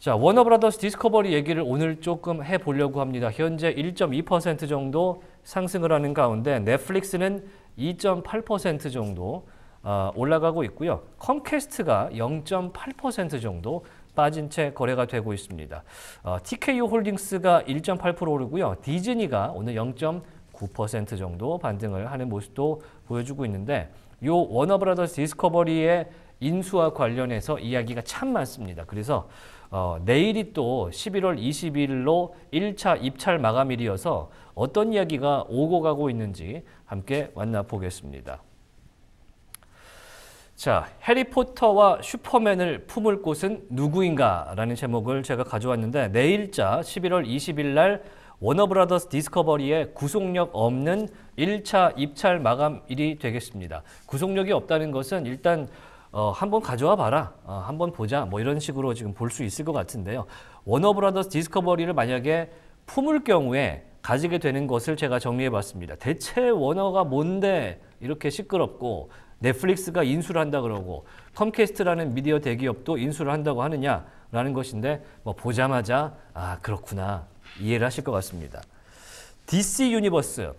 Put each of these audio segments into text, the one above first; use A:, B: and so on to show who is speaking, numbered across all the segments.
A: 자, 워너브라더스 디스커버리 얘기를 오늘 조금 해보려고 합니다. 현재 1.2% 정도 상승을 하는 가운데 넷플릭스는 2.8% 정도 올라가고 있고요. 컴캐스트가 0.8% 정도 빠진 채 거래가 되고 있습니다. TKO 홀딩스가 1.8% 오르고요. 디즈니가 오늘 0.9% 정도 반등을 하는 모습도 보여주고 있는데 요 워너브라더스 디스커버리의 인수와 관련해서 이야기가 참 많습니다. 그래서 내일이 또 11월 20일로 1차 입찰 마감일이어서 어떤 이야기가 오고 가고 있는지 함께 만나보겠습니다. 자, 해리포터와 슈퍼맨을 품을 곳은 누구인가? 라는 제목을 제가 가져왔는데 내일자 11월 20일 날 워너브라더스 디스커버리의 구속력 없는 1차 입찰 마감일이 되겠습니다. 구속력이 없다는 것은 일단 한번 가져와 봐라, 한번 보자, 뭐 이런 식으로 지금 볼 수 있을 것 같은데요. 워너브라더스 디스커버리를 만약에 품을 경우에 가지게 되는 것을 제가 정리해 봤습니다. 대체 워너가 뭔데 이렇게 시끄럽고 넷플릭스가 인수를 한다 그러고 컴캐스트라는 미디어 대기업도 인수를 한다고 하느냐라는 것인데 뭐 보자마자 그렇구나 이해를 하실 것 같습니다. DC 유니버스,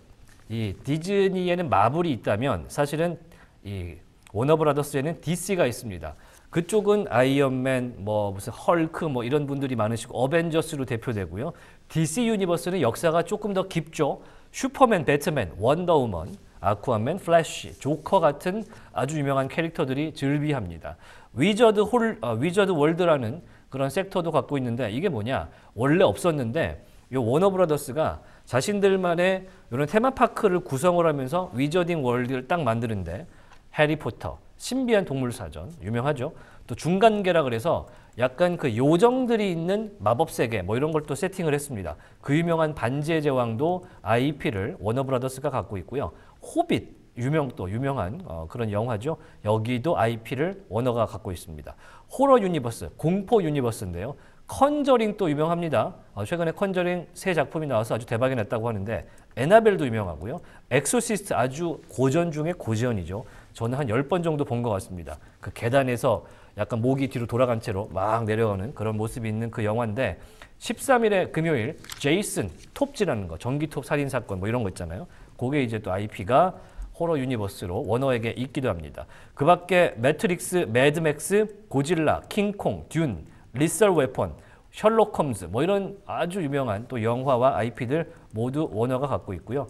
A: 이 디즈니에는 마블이 있다면 사실은 이 워너브라더스에는 DC가 있습니다. 그쪽은 아이언맨, 뭐 무슨 헐크 뭐 이런 분들이 많으시고 어벤져스로 대표되고요. DC 유니버스는 역사가 조금 더 깊죠. 슈퍼맨, 배트맨, 원더우먼, 아쿠아맨, 플래시, 조커 같은 아주 유명한 캐릭터들이 즐비합니다. 위저드 월드라는 그런 섹터도 갖고 있는데 이게 뭐냐? 원래 없었는데 이 워너브라더스가 자신들만의 이런 테마파크를 구성을 하면서 위저딩 월드를 딱 만드는데 해리포터, 신비한 동물사전, 유명하죠. 또 중간계라 그래서 약간 그 요정들이 있는 마법세계 뭐 이런 걸 또 세팅을 했습니다. 그 유명한 반지의 제왕도 IP를 워너브라더스가 갖고 있고요. 호빗, 유명한 그런 영화죠. 여기도 IP를 워너가 갖고 있습니다. 호러 유니버스, 공포 유니버스인데요. 컨저링 또 유명합니다. 최근에 컨저링 새 작품이 나와서 아주 대박이 났다고 하는데 에나벨도 유명하고요. 엑소시스트 아주 고전 중에 고전이죠. 저는 한 10번 정도 본 것 같습니다. 그 계단에서 약간 목이 뒤로 돌아간 채로 막 내려가는 그런 모습이 있는 그 영화인데 13일에 금요일 제이슨 톱즈라는 거, 전기톱 살인사건 뭐 이런 거 있잖아요. 그게 이제 또 IP가 호러 유니버스로 워너에게 있기도 합니다. 그 밖에 매트릭스, 매드맥스, 고질라, 킹콩, 듄, 리설 웨폰, 셜록 홈즈 뭐 이런 아주 유명한 또 영화와 IP들 모두 워너가 갖고 있고요.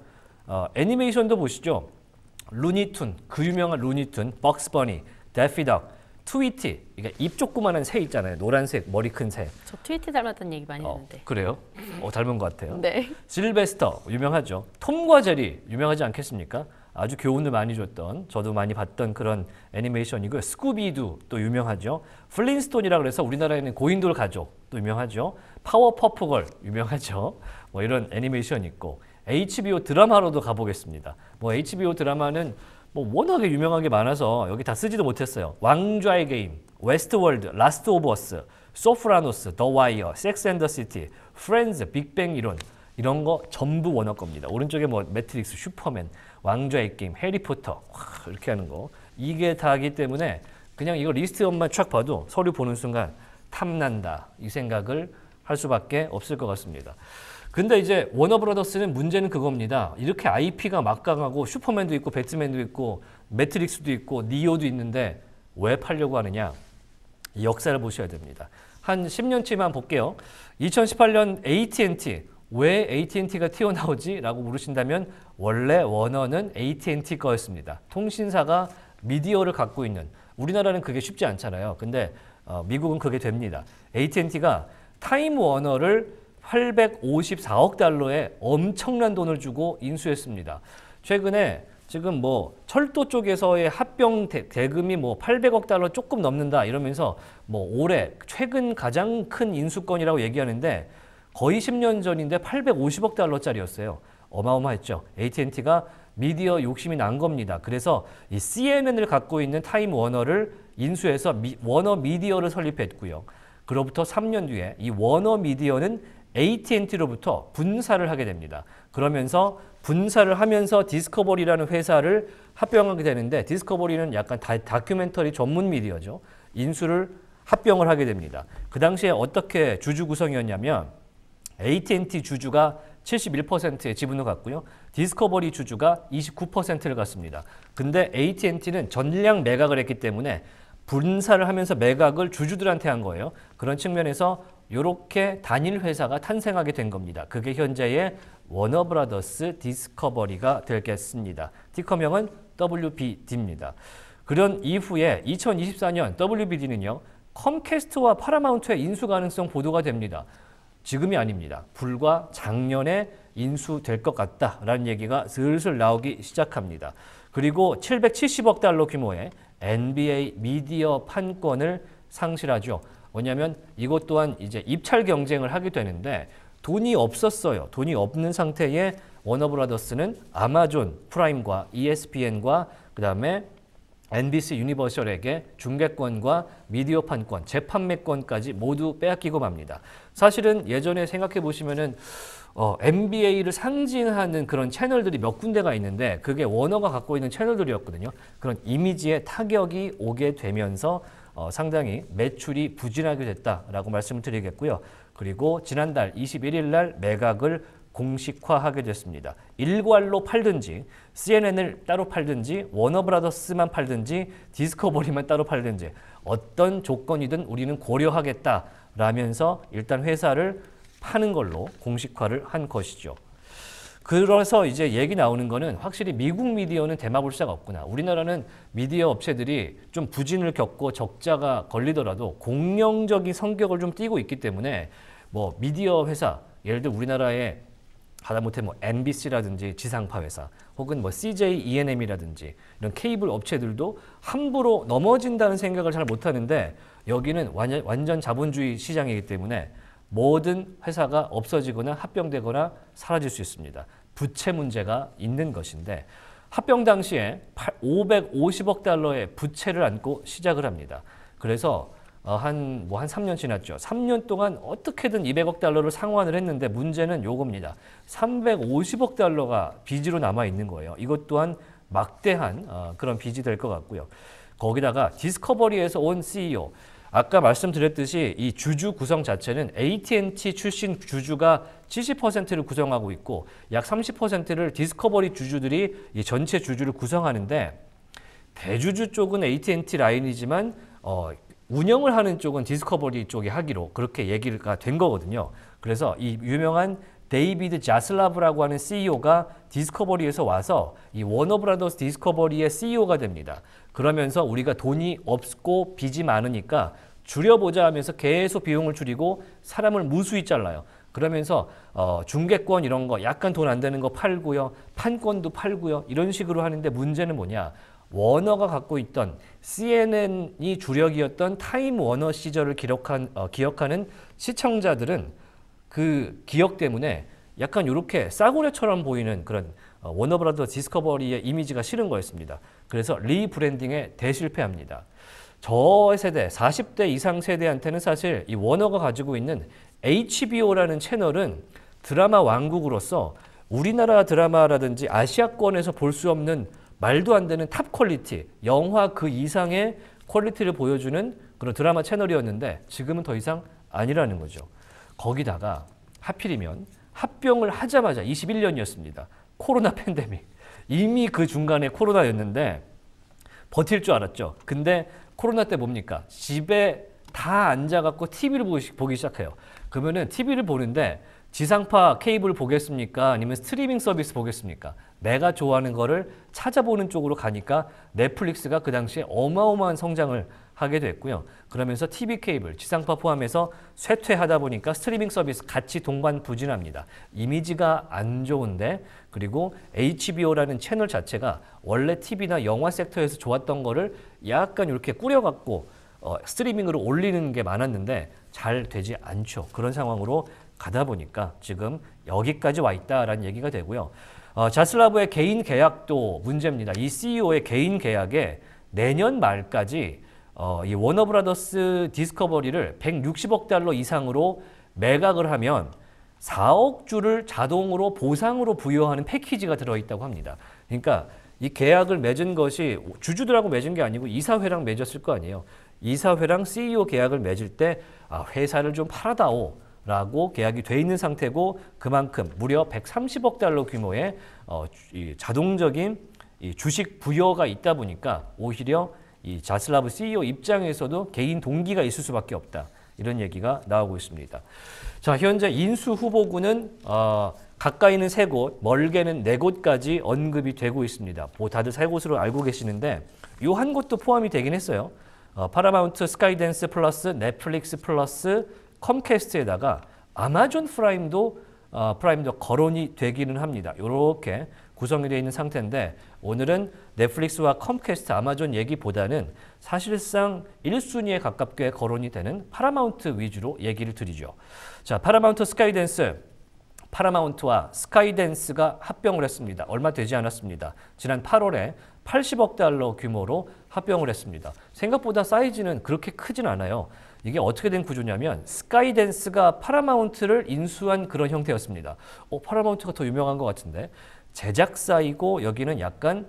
A: 애니메이션도 보시죠. 루니툰, 그 유명한 루니툰, 벅스버니, 데피덕, 트위티, 이게 입 조그만한 새 있잖아요. 노란색 머리 큰 새.
B: 저 트위티 닮았다는 얘기 많이 했는데.
A: 그래요? 닮은 것 같아요.
B: 네.
A: 실베스터 유명하죠. 톰과 제리 유명하지 않겠습니까? 아주 교훈을 많이 줬던, 저도 많이 봤던 그런 애니메이션이고요. 스쿠비두 또 유명하죠. 플린스톤이라 그래서 우리나라에는 고인돌 가족 또 유명하죠. 파워퍼프걸 유명하죠. 뭐 이런 애니메이션 있고 HBO 드라마로도 가보겠습니다. 뭐 HBO 드라마는 뭐 워낙에 유명한 게 많아서 여기 다 쓰지도 못했어요. 왕좌의 게임, 웨스트월드, 라스트 오브 어스, 소프라노스, 더 와이어, 섹스 앤 더 시티, 프렌즈, 빅뱅 이론 이런 거 전부 워너 겁니다. 오른쪽에 뭐 매트릭스, 슈퍼맨, 왕좌의 게임, 해리포터 이렇게 하는 거 이게 다기 때문에 그냥 이거 리스트업만 쫙 봐도 서류 보는 순간 탐난다 이 생각을 할 수밖에 없을 것 같습니다. 근데 이제 워너브라더스는 문제는 그겁니다. 이렇게 IP가 막강하고 슈퍼맨도 있고 배트맨도 있고 매트릭스도 있고 니오도 있는데 왜 팔려고 하느냐? 이 역사를 보셔야 됩니다. 한 10년치만 볼게요. 2018년 AT&T 왜 AT&T가 튀어나오지? 라고 물으신다면 원래 워너는 AT&T 거였습니다. 통신사가 미디어를 갖고 있는 우리나라는 그게 쉽지 않잖아요. 근데 미국은 그게 됩니다. AT&T가 타임 워너를 854억 달러에 엄청난 돈을 주고 인수했습니다. 최근에 지금 뭐 철도 쪽에서의 합병 대금이 뭐 800억 달러 조금 넘는다 이러면서 뭐 올해 최근 가장 큰 인수건이라고 얘기하는데 거의 10년 전인데 850억 달러짜리였어요. 어마어마했죠. AT&T가 미디어 욕심이 난 겁니다. 그래서 이 CNN을 갖고 있는 타임 워너를 인수해서 워너 미디어를 설립했고요. 그로부터 3년 뒤에 이 워너 미디어는 AT&T로부터 분사를 하게 됩니다. 그러면서 분사를 하면서 디스커버리라는 회사를 합병하게 되는데 디스커버리는 약간 다큐멘터리 전문 미디어죠. 인수를 합병을 하게 됩니다. 그 당시에 어떻게 주주 구성이었냐면 AT&T 주주가 71%의 지분을 갖고요. 디스커버리 주주가 29%를 갖습니다. 근데 AT&T는 전량 매각을 했기 때문에 분사를 하면서 매각을 주주들한테 한 거예요. 그런 측면에서 이렇게 단일 회사가 탄생하게 된 겁니다. 그게 현재의 워너브라더스 디스커버리가 되겠습니다. 티커명은 WBD입니다. 그런 이후에 2024년 WBD는요. 컴캐스트와 파라마운트의 인수 가능성 보도가 됩니다. 지금이 아닙니다. 불과 작년에 인수될 것 같다라는 얘기가 슬슬 나오기 시작합니다. 그리고 770억 달러 규모의 NBA 미디어 판권을 상실하죠. 왜냐하면 이것 또한 이제 입찰 경쟁을 하게 되는데 돈이 없었어요. 돈이 없는 상태에 워너브라더스는 아마존 프라임과 ESPN과 그다음에 NBC 유니버셜에게 중계권과 미디어 판권, 재판매권까지 모두 빼앗기고 맙니다. 사실은 예전에 생각해 보시면은 NBA를 상징하는 그런 채널들이 몇 군데가 있는데 그게 워너가 갖고 있는 채널들이었거든요. 그런 이미지에 타격이 오게 되면서 상당히 매출이 부진하게 됐다라고 말씀을 드리겠고요. 그리고 지난달 21일 날 매각을 공식화하게 됐습니다. 일괄로 팔든지 CNN을 따로 팔든지 워너브라더스만 팔든지 디스커버리만 따로 팔든지 어떤 조건이든 우리는 고려하겠다라면서 일단 회사를 파는 걸로 공식화를 한 것이죠. 그래서 이제 얘기 나오는 거는 확실히 미국 미디어는 대마불사가 없구나. 우리나라는 미디어 업체들이 좀 부진을 겪고 적자가 걸리더라도 공룡적인 성격을 좀 띠고 있기 때문에 뭐 미디어 회사, 예를 들어 우리나라의 하다못해 뭐 MBC라든지 지상파 회사 혹은 뭐 CJ ENM이라든지 이런 케이블 업체들도 함부로 넘어진다는 생각을 잘 못하는데 여기는 완전 자본주의 시장이기 때문에 모든 회사가 없어지거나 합병되거나 사라질 수 있습니다. 부채 문제가 있는 것인데 합병 당시에 550억 달러의 부채를 안고 시작을 합니다. 그래서 한 3년 지났죠. 3년 동안 어떻게든 200억 달러를 상환을 했는데 문제는 요겁니다. 350억 달러가 빚으로 남아 있는 거예요. 이것 또한 막대한 그런 빚이 될 것 같고요. 거기다가 디스커버리에서 온 CEO, 아까 말씀드렸듯이 이 주주 구성 자체는 AT&T 출신 주주가 70%를 구성하고 있고 약 30%를 디스커버리 주주들이 이 전체 주주를 구성하는데 대주주 쪽은 AT&T 라인이지만 운영을 하는 쪽은 디스커버리 쪽이 하기로 그렇게 얘기가 된 거거든요. 그래서 이 유명한 데이비드 자슬라브라고 하는 CEO가 디스커버리에서 와서 이 워너브라더스 디스커버리의 CEO가 됩니다. 그러면서 우리가 돈이 없고 빚이 많으니까 줄여보자 하면서 계속 비용을 줄이고 사람을 무수히 잘라요. 그러면서 중개권 이런 거 약간 돈 안 되는 거 팔고요. 판권도 팔고요. 이런 식으로 하는데 문제는 뭐냐. 워너가 갖고 있던 CNN이 주력이었던 타임 워너 시절을 기억하는 시청자들은 그 기억 때문에 약간 이렇게 싸구려처럼 보이는 그런 워너브라더 디스커버리의 이미지가 싫은 거였습니다. 그래서 리브랜딩에 대실패합니다. 저 세대, 40대 이상 세대한테는 사실 이 워너가 가지고 있는 HBO라는 채널은 드라마 왕국으로서 우리나라 드라마라든지 아시아권에서 볼 수 없는 말도 안 되는 탑 퀄리티, 영화 그 이상의 퀄리티를 보여주는 그런 드라마 채널이었는데 지금은 더 이상 아니라는 거죠. 거기다가 하필이면 합병을 하자마자 21년이었습니다. 코로나 팬데믹. 이미 그 중간에 코로나였는데 버틸 줄 알았죠. 근데 코로나 때 뭡니까? 집에 다 앉아갖고 TV를 보기 시작해요. 그러면은 TV를 보는데 지상파 케이블 보겠습니까? 아니면 스트리밍 서비스 보겠습니까? 내가 좋아하는 거를 찾아보는 쪽으로 가니까 넷플릭스가 그 당시에 어마어마한 성장을 하게 됐고요. 그러면서 TV 케이블, 지상파 포함해서 쇠퇴하다 보니까 스트리밍 서비스 같이 동반부진합니다. 이미지가 안 좋은데 그리고 HBO라는 채널 자체가 원래 TV나 영화 섹터에서 좋았던 거를 약간 이렇게 꾸려갖고 스트리밍으로 올리는 게 많았는데 잘 되지 않죠. 그런 상황으로 가다 보니까 지금 여기까지 와 있다라는 얘기가 되고요. 자슬라브의 개인 계약도 문제입니다. 이 CEO의 개인 계약에 내년 말까지 이 워너브라더스 디스커버리를 160억 달러 이상으로 매각을 하면 4억 주를 자동으로 보상으로 부여하는 패키지가 들어있다고 합니다. 그러니까 이 계약을 맺은 것이 주주들하고 맺은 게 아니고 이사회랑 맺었을 거 아니에요. 이사회랑 CEO 계약을 맺을 때 회사를 좀 팔아다오 라고 계약이 돼 있는 상태고 그만큼 무려 130억 달러 규모의 이 자동적인 이 주식 부여가 있다 보니까 오히려 이 자슬라브 CEO 입장에서도 개인 동기가 있을 수밖에 없다. 이런 얘기가 나오고 있습니다. 자, 현재 인수 후보군은 가까이는 3곳, 멀게는 4곳까지 언급이 되고 있습니다. 뭐 다들 3곳으로 알고 계시는데 요 한 곳도 포함이 되긴 했어요. 파라마운트 스카이댄스 플러스 넷플릭스 플러스 컴캐스트에다가 아마존 프라임도 거론이 되기는 합니다. 이렇게 구성이 되어 있는 상태인데 오늘은 넷플릭스와 컴캐스트, 아마존 얘기보다는 사실상 1순위에 가깝게 거론이 되는 파라마운트 위주로 얘기를 드리죠. 자, 파라마운트 스카이댄스. 파라마운트와 스카이댄스가 합병을 했습니다. 얼마 되지 않았습니다. 지난 8월에 80억 달러 규모로 합병을 했습니다. 생각보다 사이즈는 그렇게 크진 않아요. 이게 어떻게 된 구조냐면 스카이댄스가 파라마운트를 인수한 그런 형태였습니다. 파라마운트가 더 유명한 것 같은데 제작사이고 여기는 약간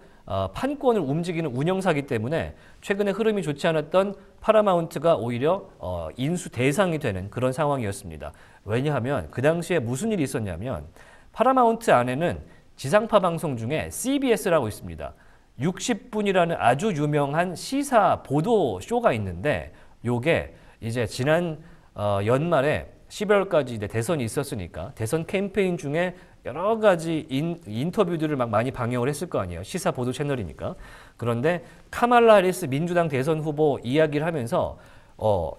A: 판권을 움직이는 운영사이기 때문에 최근에 흐름이 좋지 않았던 파라마운트가 오히려 인수 대상이 되는 그런 상황이었습니다. 왜냐하면 그 당시에 무슨 일이 있었냐면 파라마운트 안에는 지상파 방송 중에 CBS라고 있습니다. 60분이라는 아주 유명한 시사 보도 쇼가 있는데 요게 이제 지난 연말에 12월까지 이제 대선이 있었으니까 대선 캠페인 중에 여러 가지 인터뷰들을 막 많이 방영을 했을 거 아니에요. 시사 보도 채널이니까. 그런데 카말라 해리스 민주당 대선 후보 이야기를 하면서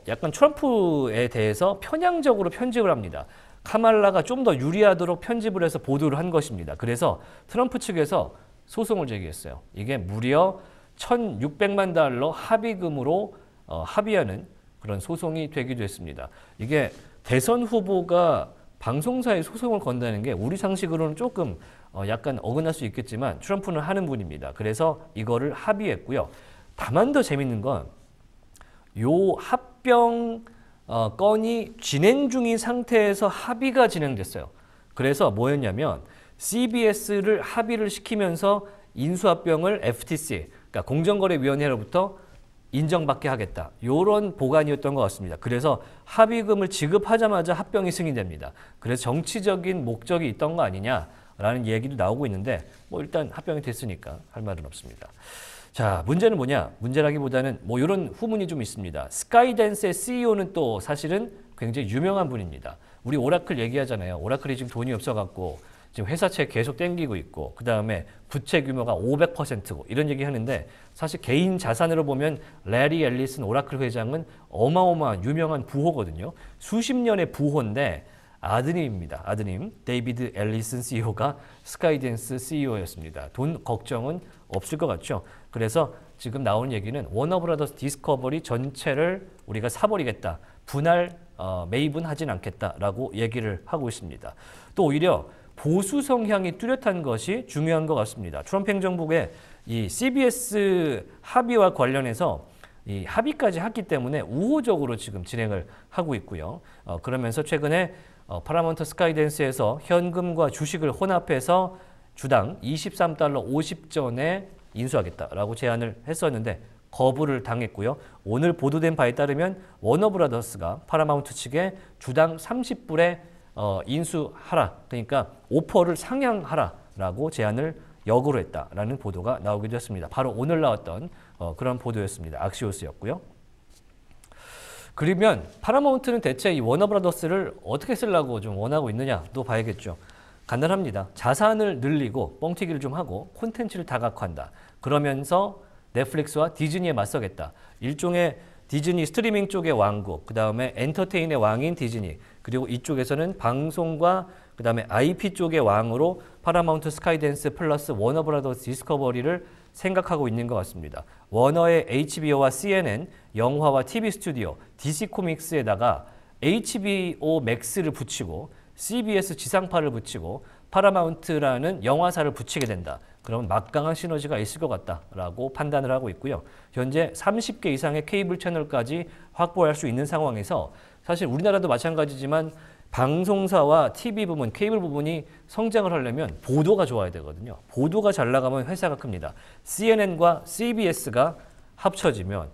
A: 약간 트럼프에 대해서 편향적으로 편집을 합니다. 카말라가 좀 더 유리하도록 편집을 해서 보도를 한 것입니다. 그래서 트럼프 측에서 소송을 제기했어요. 이게 무려 1,600만 달러 합의금으로 합의하는 그런 소송이 되기도 했습니다. 이게 대선 후보가 방송사에 소송을 건다는 게 우리 상식으로는 조금 약간 어긋날 수 있겠지만 트럼프는 하는 분입니다. 그래서 이거를 합의했고요. 다만 더 재밌는 건 요 합병 건이 진행 중인 상태에서 합의가 진행됐어요. 그래서 뭐였냐면 CBS를 합의를 시키면서 인수합병을 FTC, 그러니까 공정거래위원회로부터 인정받게 하겠다. 이런 보관이었던 것 같습니다. 그래서 합의금을 지급하자마자 합병이 승인됩니다. 그래서 정치적인 목적이 있던 거 아니냐라는 얘기도 나오고 있는데 뭐 일단 합병이 됐으니까 할 말은 없습니다. 자, 문제는 뭐냐? 문제라기보다는 뭐 이런 후문이 좀 있습니다. 스카이댄스의 CEO는 또 사실은 굉장히 유명한 분입니다. 우리 오라클 얘기하잖아요. 오라클이 지금 돈이 없어갖고 지금 회사채 계속 땡기고 있고 그 다음에 부채 규모가 500%고 이런 얘기 하는데 사실 개인 자산으로 보면 레리 앨리슨 오라클 회장은 어마어마한 유명한 부호거든요. 수십 년의 부호인데 아드님입니다. 아드님 데이비드 앨리슨 CEO가 스카이댄스 CEO였습니다. 돈 걱정은 없을 것 같죠. 그래서 지금 나오는 얘기는 워너브라더스 디스커버리 전체를 우리가 사버리겠다. 분할 매입은 하진 않겠다라고 얘기를 하고 있습니다. 또 오히려 보수 성향이 뚜렷한 것이 중요한 것 같습니다. 트럼프 행정부의 이 CBS 합의와 관련해서 이 합의까지 했기 때문에 우호적으로 지금 진행을 하고 있고요. 그러면서 최근에 파라마운트 스카이댄스에서 현금과 주식을 혼합해서 주당 23달러 50전에 인수하겠다라고 제안을 했었는데 거부를 당했고요. 오늘 보도된 바에 따르면 워너브라더스가 파라마운트 측에 주당 30불에 인수하라. 그러니까 오퍼를 상향하라라고 제안을 역으로 했다라는 보도가 나오기도 했습니다. 바로 오늘 나왔던 그런 보도였습니다. 악시오스였고요. 그러면 파라마운트는 대체 이 워너브라더스를 어떻게 쓰려고 좀 원하고 있느냐도 봐야겠죠. 간단합니다. 자산을 늘리고 뻥튀기를 좀 하고 콘텐츠를 다각화한다. 그러면서 넷플릭스와 디즈니에 맞서겠다. 일종의 디즈니 스트리밍 쪽의 왕국, 그 다음에 엔터테인의 왕인 디즈니, 그리고 이쪽에서는 방송과 그 다음에 IP 쪽의 왕으로 파라마운트 스카이댄스 플러스 워너브라더스 디스커버리를 생각하고 있는 것 같습니다. 워너의 HBO와 CNN, 영화와 TV 스튜디오, DC 코믹스에다가 HBO 맥스를 붙이고 CBS 지상파를 붙이고 파라마운트라는 영화사를 붙이게 된다. 그러면 막강한 시너지가 있을 것 같다라고 판단을 하고 있고요. 현재 30개 이상의 케이블 채널까지 확보할 수 있는 상황에서 사실 우리나라도 마찬가지지만 방송사와 TV 부문, 케이블 부분이 성장을 하려면 보도가 좋아야 되거든요. 보도가 잘 나가면 회사가 큽니다. CNN과 CBS가 합쳐지면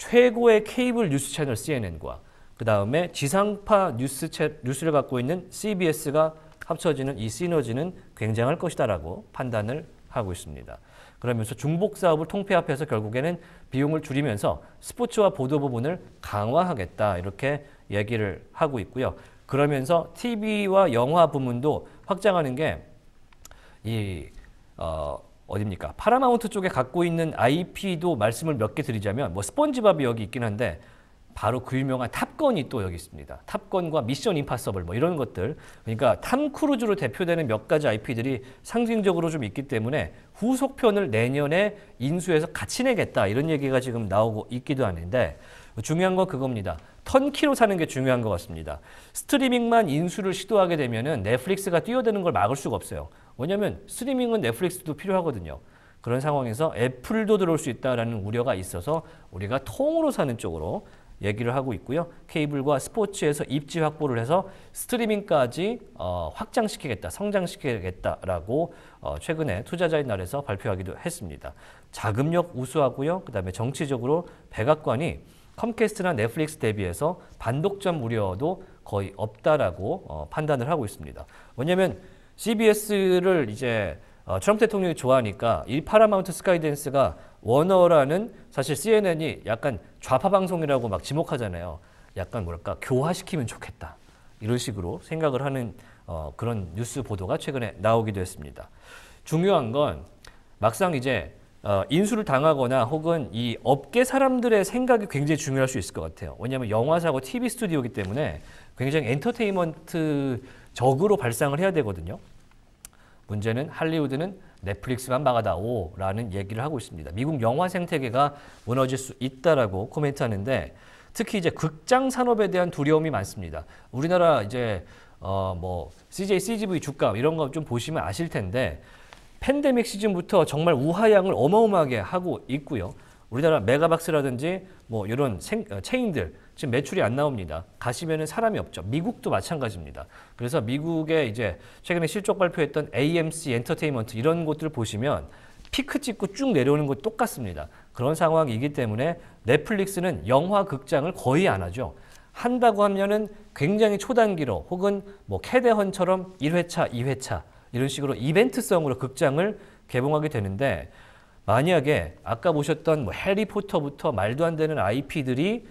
A: 최고의 케이블 뉴스 채널 CNN과 그 다음에 지상파 뉴스를 갖고 있는 CBS가 합쳐지는 이 시너지는 굉장할 것이다라고 판단을 하고 있습니다. 그러면서 중복 사업을 통폐합해서 결국에는 비용을 줄이면서 스포츠와 보도 부분을 강화하겠다 이렇게 얘기를 하고 있고요. 그러면서 TV와 영화 부문도 확장하는 게 어딥니까? 파라마운트 쪽에 갖고 있는 IP도 말씀을 몇 개 드리자면 뭐 스폰지밥이 여기 있긴 한데 바로 그 유명한 탑건이 또 여기 있습니다. 탑건과 미션 임파서블 뭐 이런 것들. 그러니까 탐 크루즈로 대표되는 몇 가지 IP들이 상징적으로 좀 있기 때문에 후속편을 내년에 인수해서 같이 내겠다 이런 얘기가 지금 나오고 있기도 하는데 중요한 건 그겁니다. 턴키로 사는 게 중요한 것 같습니다. 스트리밍만 인수를 시도하게 되면은 넷플릭스가 뛰어드는 걸 막을 수가 없어요. 왜냐하면 스트리밍은 넷플릭스도 필요하거든요. 그런 상황에서 애플도 들어올 수 있다는 우려가 있어서 우리가 통으로 사는 쪽으로 얘기를 하고 있고요. 케이블과 스포츠에서 입지 확보를 해서 스트리밍까지 확장시키겠다, 성장시키겠다라고 최근에 투자자의 날에서 발표하기도 했습니다. 자금력 우수하고요. 그다음에 정치적으로 백악관이 컴캐스트나 넷플릭스 대비해서 반독점 우려도 거의 없다라고 판단을 하고 있습니다. 왜냐하면 CBS를 이제 트럼프 대통령이 좋아하니까 이 파라마운트 스카이댄스가 워너라는 사실 CNN이 약간 좌파 방송이라고 막 지목하잖아요. 약간 뭐랄까 교화시키면 좋겠다. 이런 식으로 생각을 하는 그런 뉴스 보도가 최근에 나오기도 했습니다. 중요한 건 막상 이제 인수를 당하거나 혹은 이 업계 사람들의 생각이 굉장히 중요할 수 있을 것 같아요. 왜냐하면 영화사고 TV 스튜디오이기 때문에 굉장히 엔터테인먼트적으로 발상을 해야 되거든요. 문제는 할리우드는 넷플릭스만 막아다오라는 얘기를 하고 있습니다. 미국 영화 생태계가 무너질 수 있다라고 코멘트하는데 특히 이제 극장 산업에 대한 두려움이 많습니다. 우리나라 이제 뭐 CJ, CGV 주가 이런 거 좀 보시면 아실 텐데 팬데믹 시즌부터 정말 우하향을 어마어마하게 하고 있고요. 우리나라 메가박스라든지 뭐 이런 체인들 지금 매출이 안 나옵니다. 가시면은 사람이 없죠. 미국도 마찬가지입니다. 그래서 미국의 이제 최근에 실적 발표했던 AMC 엔터테인먼트 이런 곳들을 보시면 피크 찍고 쭉 내려오는 것 똑같습니다. 그런 상황이기 때문에 넷플릭스는 영화 극장을 거의 안 하죠. 한다고 하면은 굉장히 초단기로 혹은 뭐 캐대헌처럼 1회차, 2회차 이런 식으로 이벤트성으로 극장을 개봉하게 되는데 만약에 아까 보셨던 뭐 해리포터부터 말도 안 되는 IP들이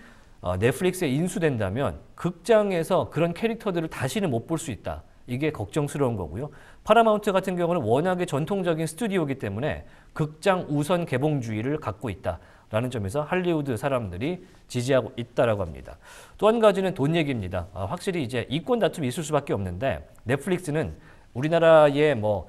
A: 넷플릭스에 인수된다면 극장에서 그런 캐릭터들을 다시는 못 볼 수 있다. 이게 걱정스러운 거고요. 파라마운트 같은 경우는 워낙에 전통적인 스튜디오이기 때문에 극장 우선 개봉주의를 갖고 있다라는 점에서 할리우드 사람들이 지지하고 있다라고 합니다. 또 한 가지는 돈 얘기입니다. 확실히 이제 이권 다툼이 있을 수밖에 없는데 넷플릭스는 우리나라의 뭐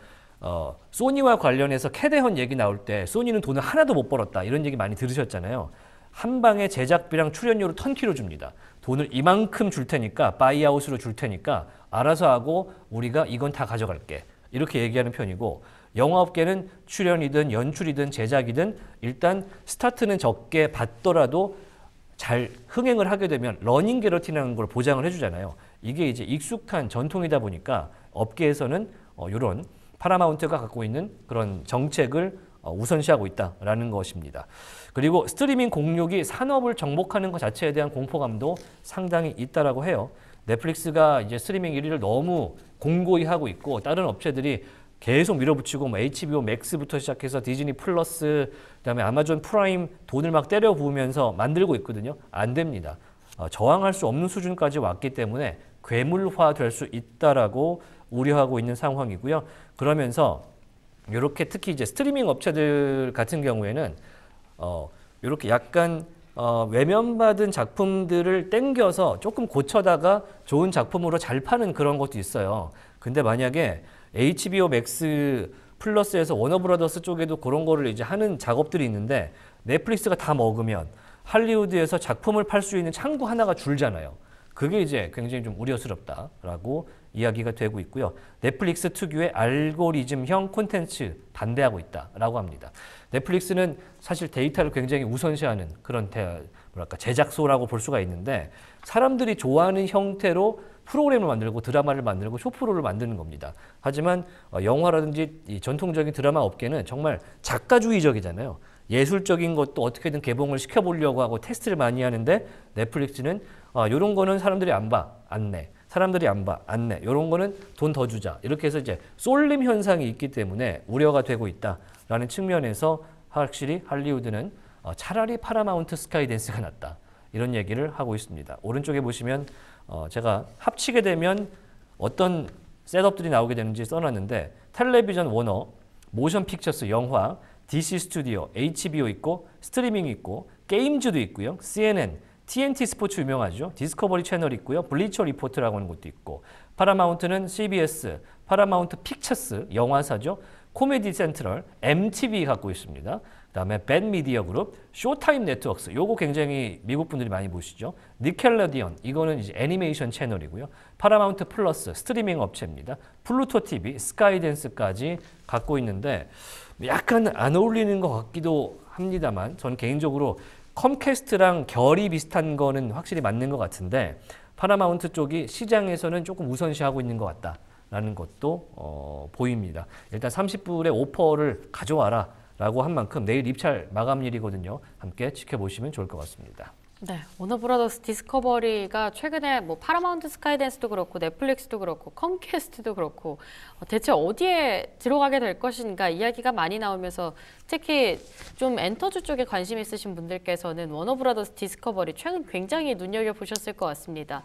A: 소니와 관련해서 캐대헌 얘기 나올 때 소니는 돈을 하나도 못 벌었다 이런 얘기 많이 들으셨잖아요. 한 방에 제작비랑 출연료를 턴키로 줍니다. 돈을 이만큼 줄 테니까 바이아웃으로 줄 테니까 알아서 하고 우리가 이건 다 가져갈게 이렇게 얘기하는 편이고 영화업계는 출연이든 연출이든 제작이든 일단 스타트는 적게 받더라도 잘 흥행을 하게 되면 러닝 게러티라는 걸 보장을 해주잖아요. 이게 이제 익숙한 전통이다 보니까 업계에서는 이런 파라마운트가 갖고 있는 그런 정책을 우선시하고 있다라는 것입니다. 그리고 스트리밍 공룡이 산업을 정복하는 것 자체에 대한 공포감도 상당히 있다라고 해요. 넷플릭스가 이제 스트리밍 1위를 너무 공고히 하고 있고 다른 업체들이 계속 밀어붙이고 뭐 HBO 맥스부터 시작해서 디즈니 플러스 그다음에 아마존 프라임 돈을 막 때려 부으면서 만들고 있거든요. 안 됩니다. 저항할 수 없는 수준까지 왔기 때문에 괴물화 될 수 있다라고 우려하고 있는 상황이고요. 그러면서 이렇게 특히 이제 스트리밍 업체들 같은 경우에는 이렇게 약간 외면받은 작품들을 땡겨서 조금 고쳐다가 좋은 작품으로 잘 파는 그런 것도 있어요. 근데 만약에 HBO 맥스 플러스에서 워너브라더스 쪽에도 그런 거를 이제 하는 작업들이 있는데 넷플릭스가 다 먹으면 할리우드에서 작품을 팔 수 있는 창구 하나가 줄잖아요. 그게 이제 굉장히 좀 우려스럽다라고 이야기가 되고 있고요. 넷플릭스 특유의 알고리즘형 콘텐츠 반대하고 있다라고 합니다. 넷플릭스는 사실 데이터를 굉장히 우선시하는 그런 제작소라고 볼 수가 있는데 사람들이 좋아하는 형태로 프로그램을 만들고 드라마를 만들고 쇼프로를 만드는 겁니다. 하지만 영화라든지 이 전통적인 드라마 업계는 정말 작가주의적이잖아요. 예술적인 것도 어떻게든 개봉을 시켜보려고 하고 테스트를 많이 하는데 넷플릭스는 이런 거는 사람들이 안 봐, 안 내. 사람들이 안 봐, 안 내. 이런 거는 돈 더 주자. 이렇게 해서 이제 쏠림 현상이 있기 때문에 우려가 되고 있다라는 측면에서 확실히 할리우드는 차라리 파라마운트 스카이댄스가 낫다. 이런 얘기를 하고 있습니다. 오른쪽에 보시면 제가 합치게 되면 어떤 셋업들이 나오게 되는지 써놨는데 텔레비전 워너, 모션 픽처스 영화, DC 스튜디오, HBO 있고 스트리밍 있고 게임즈도 있고요. CNN, TNT 스포츠 유명하죠. 디스커버리 채널 있고요. 블리처 리포트라고 하는 것도 있고 파라마운트는 CBS, 파라마운트 픽처스 영화사죠. 코미디 센트럴, MTV 갖고 있습니다. 그다음에 벤 미디어 그룹, 쇼타임 네트워크스. 요거 굉장히 미국 분들이 많이 보시죠. 니켈러디언 이거는 이제 애니메이션 채널이고요. 파라마운트 플러스 스트리밍 업체입니다. 플루토 TV, 스카이댄스까지 갖고 있는데 약간 안 어울리는 것 같기도 합니다만 전 개인적으로 컴캐스트랑 결이 비슷한 거는 확실히 맞는 것 같은데 파라마운트 쪽이 시장에서는 조금 우선시하고 있는 것 같다라는 것도 보입니다. 일단 30불의 오퍼를 가져와라 라고 한 만큼 내일 입찰 마감일이거든요. 함께 지켜보시면 좋을 것 같습니다.
B: 네, 워너브라더스 디스커버리가 최근에 뭐 파라마운트 스카이댄스도 그렇고 넷플릭스도 그렇고 컴캐스트도 그렇고 대체 어디에 들어가게 될 것인가 이야기가 많이 나오면서 특히 좀 엔터주 쪽에 관심 있으신 분들께서는 워너브라더스 디스커버리 최근 굉장히 눈여겨보셨을 것 같습니다.